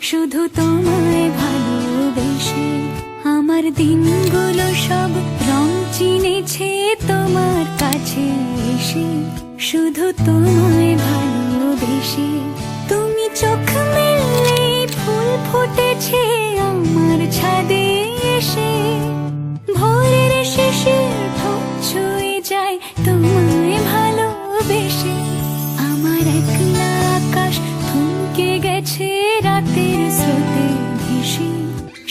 শুধু তোমায় ভালোবেসে আমার দিনগুলো সব রং চিনেছে তোমার কাছে এসে। শুধু তোমায় ভালোবেসে তুমি চোখ মেললে ফুল ফুটেছে আমার ছাদে এসে। ভোরের শেষের ঠোঁট ছুঁয়ে যায় তোমায় ভালোবেসে। আমার একলা আকাশ থমকে গেছে রাতের স্রোতে ভেসে,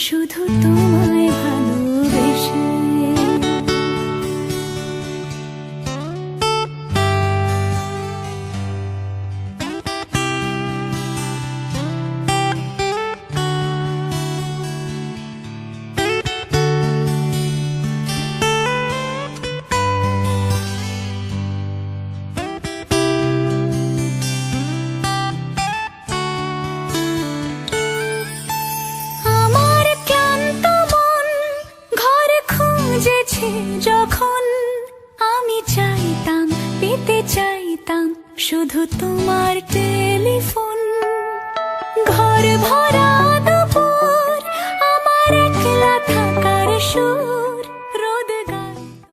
শুধু তোমায় ভালোবেসে। যখন আমি চাইতাম পেতে চাইতাম শুধু তোমার টেলিফোন। ঘর ভরা দুপুর আমার একলা থাকার সুর।